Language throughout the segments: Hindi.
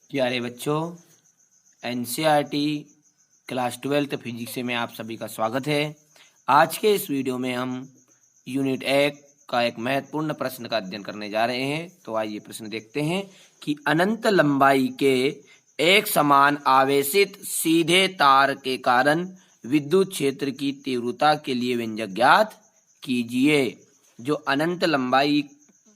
प्यारे बच्चों, एनसीईआरटी क्लास 12 फिजिक्स में आप सभी का स्वागत है। आज के इस वीडियो में हम यूनिट 1 का एक महत्वपूर्ण प्रश्न का अध्ययन करने जा रहे हैं। तो आइए प्रश्न देखते हैं कि अनंत लंबाई के एक समान आवेशित सीधे तार के कारण विद्युत क्षेत्र की तीव्रता के लिए व्यंजक ज्ञात कीजिए। जो अनंत लंबाई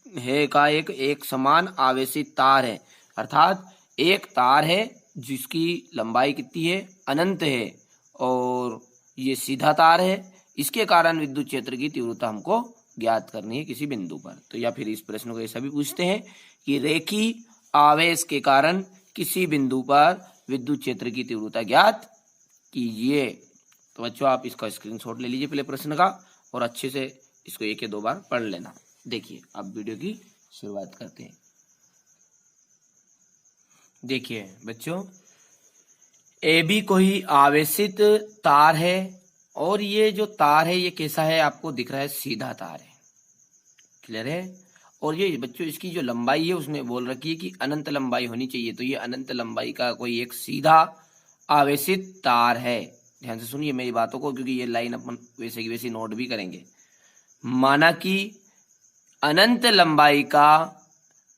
है का एक समान आवेशित तार है, अर्थात एक तार है जिसकी लंबाई कितनी है, अनंत है, और ये सीधा तार है। इसके कारण विद्युत क्षेत्र की तीव्रता हमको ज्ञात करनी है किसी बिंदु पर। तो या फिर इस प्रश्न को ऐसा भी पूछते हैं कि रेखीय आवेश के कारण किसी बिंदु पर विद्युत क्षेत्र की तीव्रता ज्ञात कीजिए। तो बच्चों, आप इसका स्क्रीनशॉट ले लीजिए पहले प्रश्न का, और अच्छे से इसको एक या दो बार पढ़ लेना। देखिए, अब वीडियो की शुरुआत करते हैं। देखिए बच्चों, AB कोई आवेशित तार है, और ये जो तार है ये कैसा है, आपको दिख रहा है, सीधा तार है। क्लियर है? और ये बच्चों इसकी जो लंबाई है उसने बोल रखी है कि अनंत लंबाई होनी चाहिए। तो ये अनंत लंबाई का कोई एक सीधा आवेशित तार है। ध्यान से सुनिए मेरी बातों को, क्योंकि ये लाइन अपन वैसे की वैसे नोट भी करेंगे। माना कि अनंत लंबाई का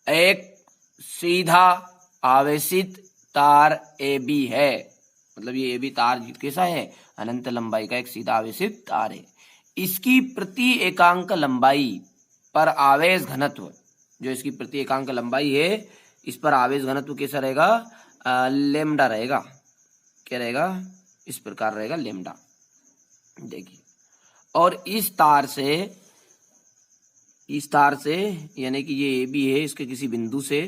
एक सीधा आवेशित तार AB है। मतलब ये AB तार कैसा है, अनंत लंबाई का एक सीधा आवेशित तार है। इसकी प्रति एकांक लंबाई पर आवेश घनत्व, जो इसकी प्रति एकांक लंबाई है, इस पर आवेश घनत्व कैसा रहेगा, लेमडा रहेगा। क्या रहेगा? इस प्रकार रहेगा, लेमडा। देखिए, और इस तार से यानी कि ये AB है, इसके किसी बिंदु से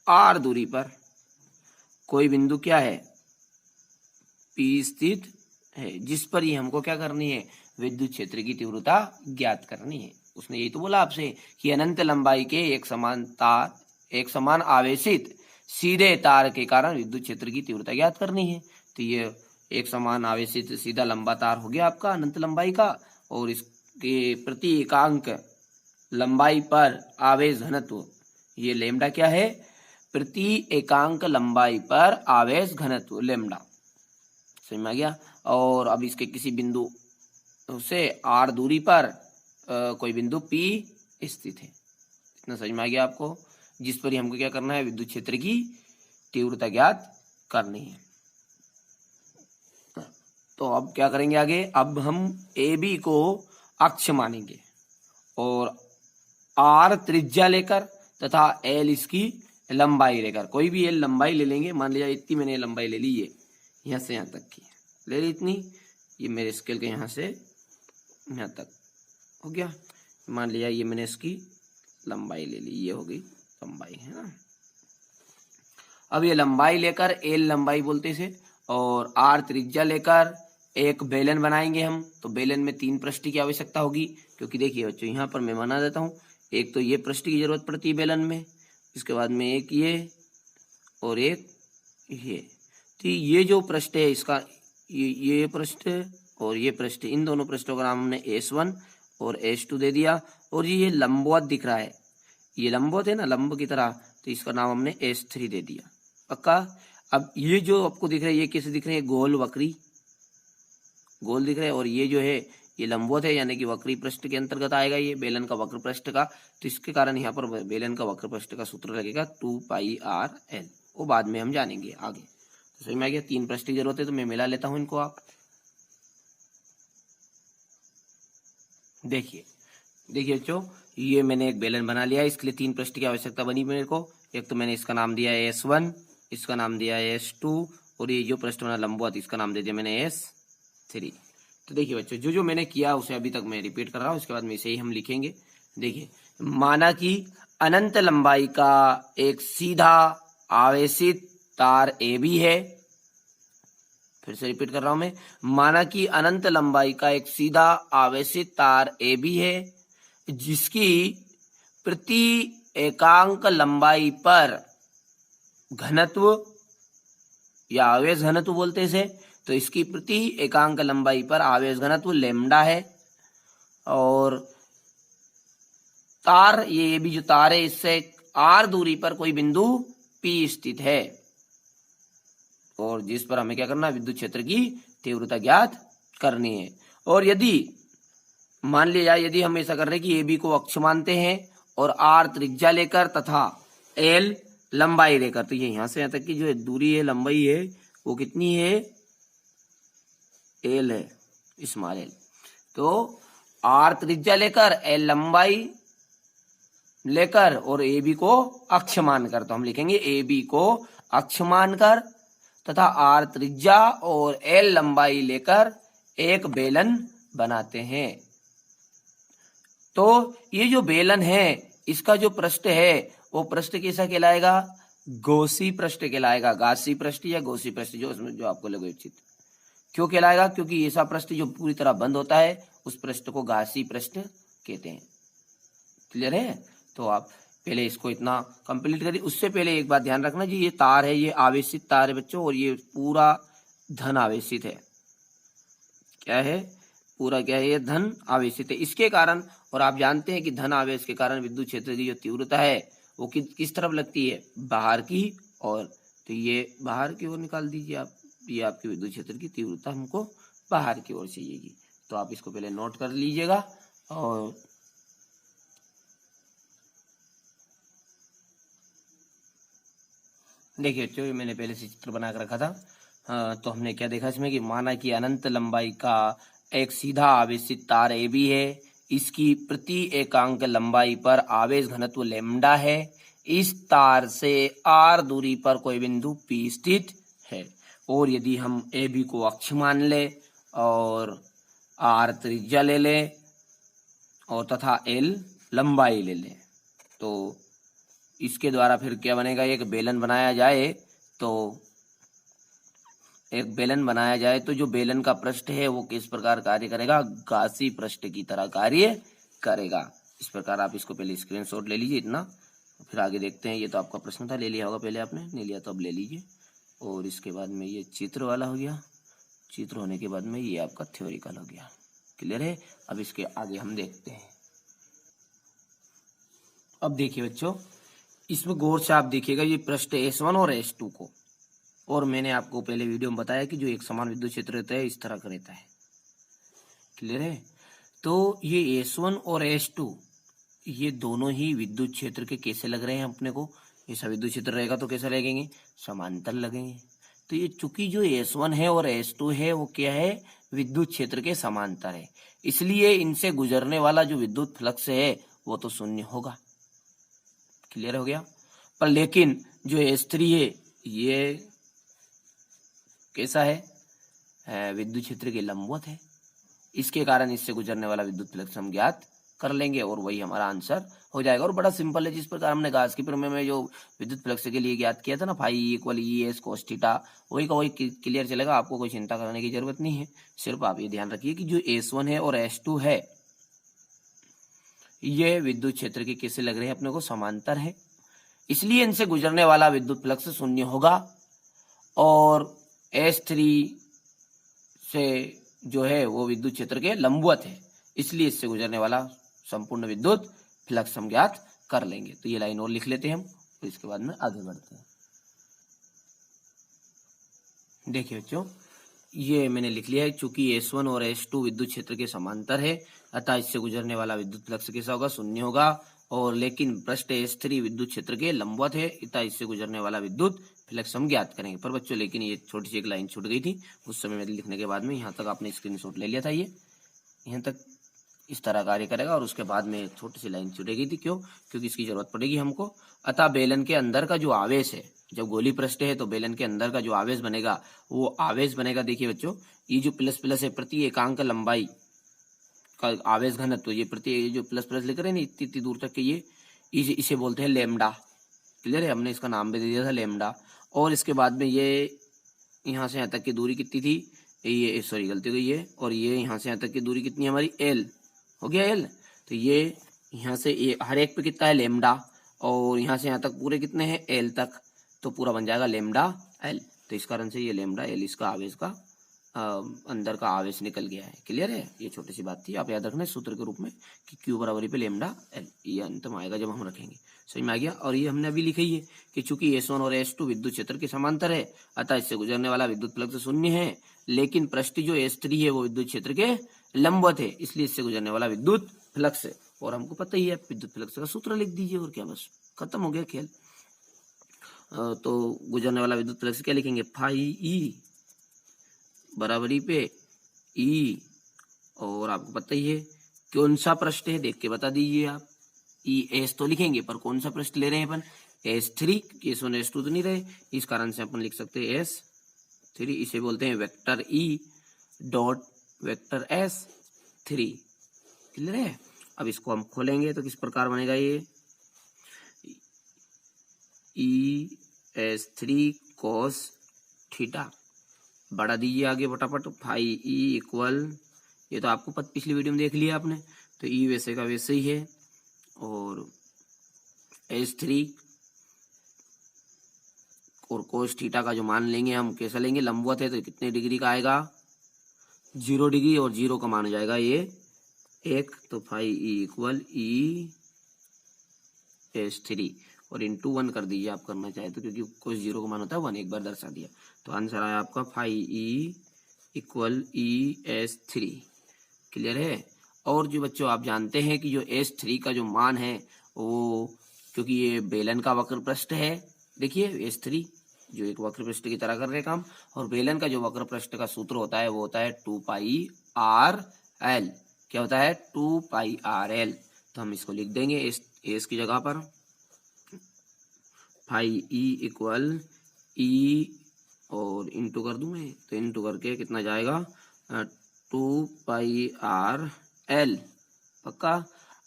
R दूरी पर कोई बिंदु क्या है, P स्थित है, जिस पर ही हमको क्या करनी है, विद्युत क्षेत्र की तीव्रता ज्ञात करनी है। उसने यही तो बोला आपसे कि अनंत लंबाई के एक समान आवेशित सीधे तार के कारण विद्युत क्षेत्र की तीव्रता ज्ञात करनी है। तो ये एक समान आवेशित सीधा लंबा तार हो गया आपका अनंत लंबाई का, और इसके प्रति एकांक लंबाई पर आवेश घनत्व, ये लेमडा क्या है, प्रति एकांक लंबाई पर आवेश घनत्व लेमडा। समझ में आ गया? और अब इसके किसी बिंदु से R दूरी पर कोई बिंदु P स्थित है। इतना समझ में आ गया आपको, जिस पर ही हमको क्या करना है, विद्युत क्षेत्र की तीव्रता ज्ञात करनी है। तो अब क्या करेंगे आगे, अब हम AB को अक्ष मानेंगे और R त्रिज्या लेकर तथा L इसकी लंबाई लेकर, कोई भी L लंबाई ले लेंगे। मान लिया इतनी मैंने लंबाई ले ली, ये यहाँ से यहाँ तक की ले ली इतनी, ये मेरे स्केल के यहाँ से यहाँ तक हो गया। मान लिया ये मैंने इसकी लंबाई ले ली, ये हो गई लंबाई, है ना। अब ये लंबाई लेकर L लंबाई बोलते इसे, और R त्रिज्या लेकर एक बेलन बनाएंगे हम। तो बेलन में 3 पृष्ठ की आवश्यकता होगी, क्योंकि देखिए बच्चों, यहाँ पर मैं बना देता हूँ। एक तो ये पृष्ठ की जरूरत पड़ती है बेलन में, इसके बाद में एक ये और एक ये। तो ये जो पृष्ठ है इसका, ये पृष्ठ और ये पृष्ठ, इन दोनों पृष्ठों का नाम हमने S1 और S2 दे दिया। और ये लंबवत दिख रहा है, ये लंबवत है ना, लंब की तरह, तो इसका नाम हमने S3 दे दिया। पक्का? अब ये जो आपको दिख रहा है, ये कैसे दिख रहे हैं, गोल वक्री, गोल दिख रहे हैं। और ये जो है ये लंबवत है, यानी कि वक्री पृष्ठ के अंतर्गत आएगा, ये बेलन का वक्र पृष्ठ का। तो इसके कारण यहाँ पर बेलन का वक्र पृष्ठ का सूत्र लगेगा 2πRL, वो बाद में हम जानेंगे आगे। तो सही में आ गया, 3 पृष्ठ की जरूरत है, तो मैं मिला लेता हूं इनको। आप देखिए बच्चों, ये मैंने एक बेलन बना लिया, इसके लिए 3 पृष्ठ की आवश्यकता बनी मेरे को। एक तो मैंने इसका नाम दिया है S1, इसका नाम दिया है S2, और ये जो पृष्ठ बना लंबवत, इसका नाम दे दिया मैंने S3। तो देखिए बच्चों, जो मैंने किया उसे अभी तक मैं रिपीट कर रहा हूँ, उसके बाद में इसे ही हम लिखेंगे। देखिए, माना कि अनंत लंबाई का एक सीधा आवेशित तार AB है। फिर से रिपीट कर रहा हूं मैं, माना कि अनंत लंबाई का एक सीधा आवेशित तार AB है, जिसकी प्रति एकांक लंबाई पर घनत्व या आवेश घनत्व बोलते हैं इसे, तो इसकी प्रति एकांक लंबाई पर आवेश घनत्व लेमडा है। और तार, ये भी जो तार है, इससे r दूरी पर कोई बिंदु P स्थित है और जिस पर हमें क्या करना है, विद्युत क्षेत्र की तीव्रता ज्ञात करनी है। और यदि मान लिया जाए, यदि हम ऐसा कर रहे हैं कि AB को अक्ष मानते हैं और R त्रिज्या लेकर तथा L लंबाई लेकर, तो ये यहां से यहां तक की जो दूरी है, लंबाई है, वो कितनी है, L है, स्मॉल l। तो R त्रिज्या लेकर, L लंबाई लेकर और AB को अक्ष मानकर, तो हम लिखेंगे AB को अक्ष मानकर तथा R त्रिज्या और L लंबाई लेकर एक बेलन बनाते हैं। तो ये जो बेलन है, इसका जो पृष्ठ है वो पृष्ठ कैसा कहलाएगा, गॉसी पृष्ठ कहलाएगा। गासी पृष्ठ या गॉसी पृष्ठ, जो उसमें जो आपको लगे उचित। क्यों कहलाएगा, क्योंकि ऐसा पृष्ठ जो पूरी तरह बंद होता है उस पृष्ठ को गासी पृष्ठ कहते हैं। क्लियर है। तो आप पहले इसको इतना कंप्लीट करिए। उससे पहले एक बात ध्यान रखना जी, ये तार है, ये आवेशित तार है बच्चों, और ये पूरा धन आवेशित है। क्या है, पूरा क्या है, ये धन आवेशित है। इसके कारण, और आप जानते हैं कि धन आवेश के कारण विद्युत क्षेत्र की जो तीव्रता है वो किस तरफ लगती है, बाहर की ओर। तो ये बाहर की ओर निकाल दीजिए आप, ये आपके विद्युत क्षेत्र की तीव्रता हमको बाहर की ओर चाहिएगी। तो आप इसको पहले नोट कर लीजिएगा। और देखिए बच्चों, मैंने पहले से चित्र बना कर रखा था। तो हमने क्या देखा इसमें कि माना कि अनंत लंबाई का एक सीधा आवेशित तार AB है, इसकी प्रति एकांक लंबाई पर आवेश घनत्व लैम्डा है। इस तार से R दूरी पर कोई बिंदु P स्थित है। और यदि हम AB को अक्ष मान ले और R त्रिज्या ले ले और तथा L लंबाई ले ले, तो इसके द्वारा फिर क्या बनेगा, एक बेलन बनाया जाए। तो एक बेलन बनाया जाए तो जो बेलन का पृष्ठ है वो किस प्रकार कार्य करेगा, गासी पृष्ठ की तरह कार्य करेगा। इस प्रकार आप इसको पहले स्क्रीनशॉट ले लीजिए इतना, फिर आगे देखते हैं। ये तो आपका प्रश्न था, ले लिया होगा पहले आपने, नहीं लिया तो अब ले लीजिए। और इसके बाद में ये चित्र वाला हो गया, चित्र होने के बाद में ये आपका थ्योरिकल हो गया। क्लियर है। अब इसके आगे हम देखते हैं। अब देखिए बच्चों, इसमें गौर से आप देखिएगा ये पृष्ठ S1 और S2 को, और मैंने आपको पहले वीडियो में बताया कि जो एक समान विद्युत क्षेत्र रहता है इस तरह का रहता है। क्लियर है। तो ये S1 और S2 ये दोनों ही विद्युत क्षेत्र के कैसे लग रहे हैं अपने को, ऐसा विद्युत क्षेत्र रहेगा तो कैसे लगेंगे, समांतर लगेंगे। तो ये चूंकि जो S1 है और S2 है वो क्या है, विद्युत क्षेत्र के समांतर है, इसलिए इनसे गुजरने वाला जो विद्युत फ्लक्स है वो तो शून्य होगा। क्लियर हो गया। पर लेकिन जो S3 है ये कैसा है, विद्युत क्षेत्र के लंबवत है, इसके कारण इससे गुजरने वाला विद्युत फ्लक्स हम ज्ञात कर लेंगे और वही हमारा आंसर हो जाएगा। और बड़ा सिंपल है, जिस प्रकार हमने गाउस के प्रमेय में जो विद्युत फ्लक्स के लिए ज्ञात किया था ना, फाई इक्वल ES cos थीटा, वही का वही क्लियर चलेगा। आपको कोई चिंता करने की जरूरत नहीं है। सिर्फ आप ये ध्यान रखिए कि जो S1 है और S2 है ये विद्युत क्षेत्र के कैसे लग रहे हैं, अपने को समांतर है, इसलिए इनसे गुजरने वाला विद्युत फ्लक्स शून्य होगा। और S3 से जो है वो विद्युत क्षेत्र के लंबवत है, इसलिए इससे गुजरने वाला संपूर्ण विद्युत फ्लक्स हम ज्ञात कर लेंगे। तो ये लाइन और लिख लेते हैं हम, तो इसके बाद में आगे बढ़ते हैं। देखिए बच्चों, ये मैंने लिख लिया है, चूंकि S1 और S2 विद्युत क्षेत्र के समांतर है अतः इससे गुजरने वाला विद्युत फ्लक्स कैसा होगा, शून्य होगा। और लेकिन पृष्ठ S3 विद्युत क्षेत्र के लंबवत है अतः इससे गुजरने वाला विद्युत फ्लक्स हम ज्ञात करेंगे। पर बच्चों लेकिन ये छोटी सी एक लाइन छूट गई थी, उस समय में लिखने के बाद में यहाँ तक आपने स्क्रीनशॉट ले लिया था, ये यहाँ तक इस तरह कार्य करेगा और उसके बाद में छोटी सी लाइन छूटेगी थी। क्यों, क्योंकि इसकी जरूरत पड़ेगी हमको। अतः बेलन के अंदर का जो आवेश है, जब गोली पृष्ठ है तो बेलन के अंदर का जो आवेश बनेगा वो आवेश बनेगा, देखिए बच्चों, ये जो प्लस प्लस है प्रति एकांक लंबाई का आवेश घनत्व, ये प्रति जो प्लस प्लस लिख रहे हैं इतनी इतनी दूर तक के, ये इसे बोलते हैं लैम्डा। क्लियर है, हमने इसका नाम भी दे दिया था लैम्डा। और इसके बाद में ये यहाँ से यहाँ तक की दूरी कितनी थी, ये सॉरी गलती हुई है, और ये यहाँ से यहाँ तक की दूरी कितनी है हमारी, L हो गया L। तो ये यहाँ से ये हर एक पे कितना है लैम्डा, और यहाँ से यहाँ तक पूरे कितने हैं L तक, तो पूरा बन जाएगा लैम्डा L। तो इस कारण से ये लैम्डा L इसका आवेश का अंदर का आवेश निकल गया है। क्लियर है, ये छोटी सी बात थी, आप याद रखना सूत्र के रूप में कि Q बराबरी पे लैम्डा L, ये अंत में आएगा जब हम रखेंगे। समझ में आ गया। और ये हमने अभी लिखी है कि चूंकि S1 और S2 विद्युत क्षेत्र के समांतर है, अतः इससे गुजरने वाला विद्युत फ्लक्स शून्य है, लेकिन पृष्ठ जो S3 है वो विद्युत क्षेत्र के लंबवत है, इसलिए इससे गुजरने वाला विद्युत फ्लक्स है। और हमको पता ही है, विद्युत फ्लक्स का सूत्र लिख दीजिए और क्या, बस खत्म हो गया खेल। तो गुजरने वाला विद्युत फ्लक्स क्या लिखेंगे, फाई ई बराबरी पे ई, और आपको पता ही है कौन सा पृष्ठ है, देख के बता दीजिए आप। ई एस तो लिखेंगे, पर कौन सा पृष्ठ ले रहे हैं अपन, S3, S1 S2 तो नहीं रहे, इस कारण से अपन लिख सकते हैं S3। इसे बोलते हैं vector E dot vector S3। Clear है। अब इसको हम खोलेंगे तो किस प्रकार बनेगा, ये ES3 cos थीटा, बढ़ा दीजिए आगे फटाफट, फाई ई इक्वल, ये तो आपको पिछली वीडियो में देख लिया आपने, तो ई वैसे का वैसे ही है, और S3 और कोस थीटा का जो मान लेंगे हम, कैसा लेंगे, लंबवत है तो कितने डिग्री का आएगा, 0 डिग्री, और 0 का मान हो जाएगा ये 1, तो फाई ई इक्वल ई S3 और इंटू 1 कर दीजिए आप करना चाहे तो, क्योंकि कोई 0 का मान होता है 1, एक बार दर्शा दिया, तो आंसर आया आपका phi E equal ES3। Clear है। और जो बच्चों आप जानते हैं कि जो S3 का जो मान है वो, क्योंकि ये बेलन का वक्र पृष्ठ है, देखिए S3 जो एक वक्र पृष्ठ की तरह कर रहे काम, और बेलन का जो वक्र पृष्ठ का सूत्र होता है वो होता है 2πRL। क्या होता है, 2πRL। तो हम इसको लिख देंगे एस की जगह पर, फाई ई इक्वल ई, और इंटू कर दूं मैं, तो इंटू करके कितना जाएगा, 2πRL, पक्का।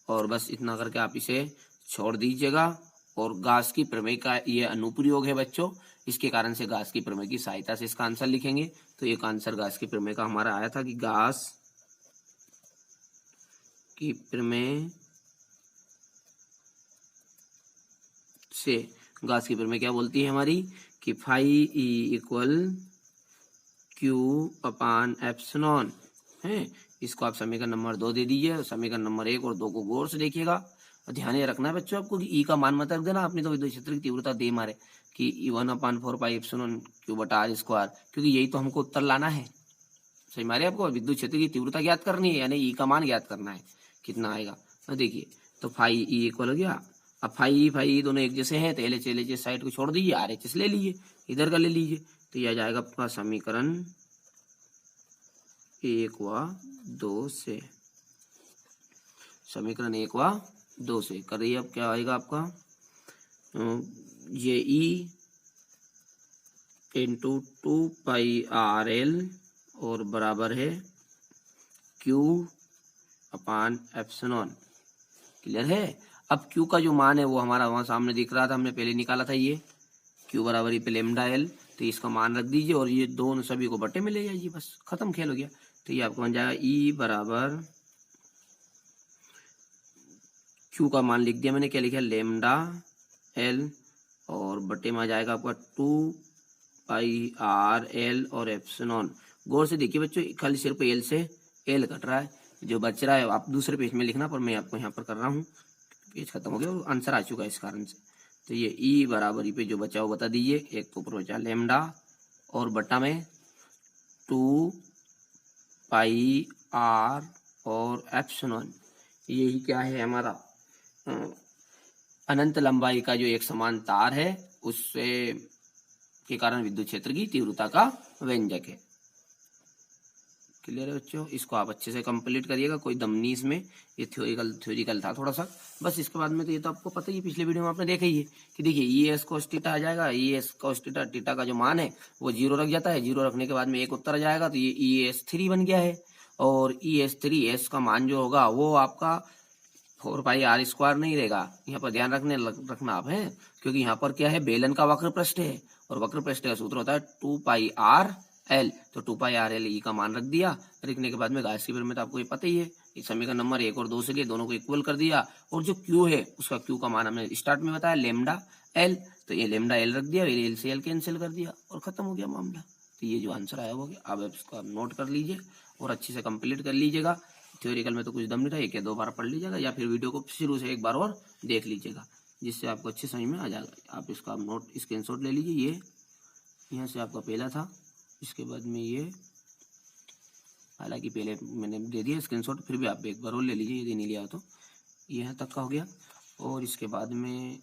और बस इतना करके आप इसे छोड़ दीजिएगा। और गास की प्रमेय का ये अनुप्रयोग है बच्चों, इसके कारण से गास की प्रमेय की सहायता से इसका आंसर लिखेंगे। तो एक आंसर गास की प्रमेय का हमारा आया था कि गास की प्रमेय से, गास की प्रमेय क्या बोलती है हमारी, कि फाई ई इक्वल क्यू अपान एप्सिलॉन है। इसको आप समीकरण नंबर 2 दे दीजिए, समीकरण नंबर 1 और 2 को गौर से देखिएगा। और ध्यान ये रखना है बच्चों आपको कि ई का मान मत रख देना आपने, तो विद्युत क्षेत्र की तीव्रता दे मारे कि 1/4 एप्सिलॉन क्यू बटा r स्क्वायर, क्योंकि यही तो हमको उत्तर लाना है। सही मारे आपको विद्युत क्षेत्र की तीव्रता ज्ञात करनी है, यानी ई का मान ज्ञात करना है, कितना आएगा। तो देखिए, तो फाई ई इक्वल हो गया, अब फाई दोनों एक जैसे हैं, तो LHS साइड को छोड़ दीजिए, RHS ले लीजिए, इधर का ले लीजिए, तो यह आ जाएगा आपका समीकरण 1 व 2 से, समीकरण 1 व 2 से करिए। अब क्या आएगा आपका, ये E इंटू 2πRL और बराबर है Q अपान एप्सिलॉन। क्लियर है। अब Q का जो मान है वो हमारा वहां सामने दिख रहा था, हमने पहले निकाला था, ये Q बराबर ही पे लेमडा L, तो इसका मान रख दीजिए और ये दोनों सभी को बटे में ले जाइए, बस खत्म खेल हो गया। तो ये आपको बन जाएगा E बराबर, Q का मान लिख दिया मैंने, क्या लिखा, लेमडा L, और बटे में आ जाएगा आपका 2πRL और एप्सिलॉन। गौर से देखिए बच्चों, खाली सिर्फ L से L कट रहा है, जो बच रहा है आप दूसरे पेज में लिखना, पर मैं आपको यहाँ पर कर रहा हूँ, पेज खत्म हो गया और आंसर आ चुका है इस कारण से। तो ये E बराबर पे जो बचा वो बता दीजिए, एक तो ऊपर बचा लेमडा और बटा में 2πR और एप्सिलॉन। यही क्या है हमारा, अनंत लंबाई का जो एक समान तार है उससे के कारण विद्युत क्षेत्र की तीव्रता का व्यंजक है। क्लियर है बच्चों, इसको आप अच्छे से कंप्लीट करिएगा, कोई दम नहीं इसमें, ये थ्योरिकल था थोड़ा सा बस। इसके बाद में तो ये तो आपको पता ही, पिछले वीडियो में आपने देखा ही है कि देखिए ES cos थीटा आ जाएगा, ES cos थीटा का जो मान है वो 0 रख जाता है, 0 रखने के बाद में एक उत्तर आ जाएगा, तो ये ES3 बन गया है। और ES3 S का मान जो होगा वो आपका 4πR स्क्वायर नहीं रहेगा, यहाँ पर ध्यान रखना आप है, क्योंकि यहाँ पर क्या है, बेलन का वक्र पृष्ठ है, और वक्र पृष्ठ का सूत्र होता है 2πRL, तो 2πRL ई का मान रख दिया, लिखने के बाद में गाउस की प्रमेय तो आपको ये पता ही है, इस समीकरण नंबर 1 और 2 से लिए दोनों को इक्वल कर दिया, और जो Q है उसका Q का मान हमने स्टार्ट में बताया लेमडा L, तो ये लेमडा L रख दिया, L से L कैंसिल कर दिया और खत्म हो गया मामला। तो ये जो आंसर आया वो गया। अब इसको नोट कर लीजिए और अच्छे से कंप्लीट कर लीजिएगा। थ्योरिकल में तो कुछ दम नहीं था, एक या दो बार पढ़ लीजिएगा या फिर वीडियो को शुरू से एक बार और देख लीजिएगा। जिससे आपको अच्छे समझ में आ जाएगा। आप इसका नोट स्क्रीनशॉट ले लीजिए। ये यहाँ से आपका पहला था, इसके बाद में ये, हालांकि पहले मैंने दे दिया स्क्रीनशॉट, फिर भी आप एक बार और ले लीजिए यदि नहीं लिया तो। ये यहाँ तक का हो गया और इसके बाद में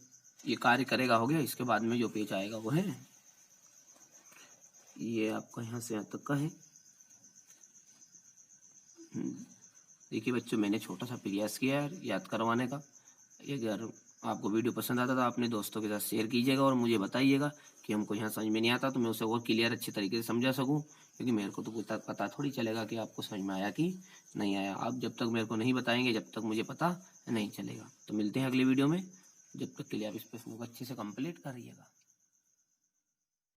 ये कार्य करेगा हो गया। इसके बाद में जो पेज आएगा वो है ये आपका यहाँ से यहाँ तक का है। देखिए बच्चों, मैंने छोटा सा प्रयास किया है याद करवाने का। अगर आपको वीडियो पसंद आता तो अपने दोस्तों के साथ शेयर कीजिएगा और मुझे बताइएगा कि हमको यहाँ समझ में नहीं आता तो मैं उसे और क्लियर अच्छे तरीके से समझा सकूँ, क्योंकि मेरे को तो कुछ पता थोड़ी चलेगा कि आपको समझ में आया कि नहीं आया। आप जब तक मेरे को नहीं बताएंगे जब तक मुझे पता नहीं चलेगा। तो मिलते हैं अगले वीडियो में, जब तक के लिए आप इस प्रश्न को अच्छे से कंप्लीट करिएगा।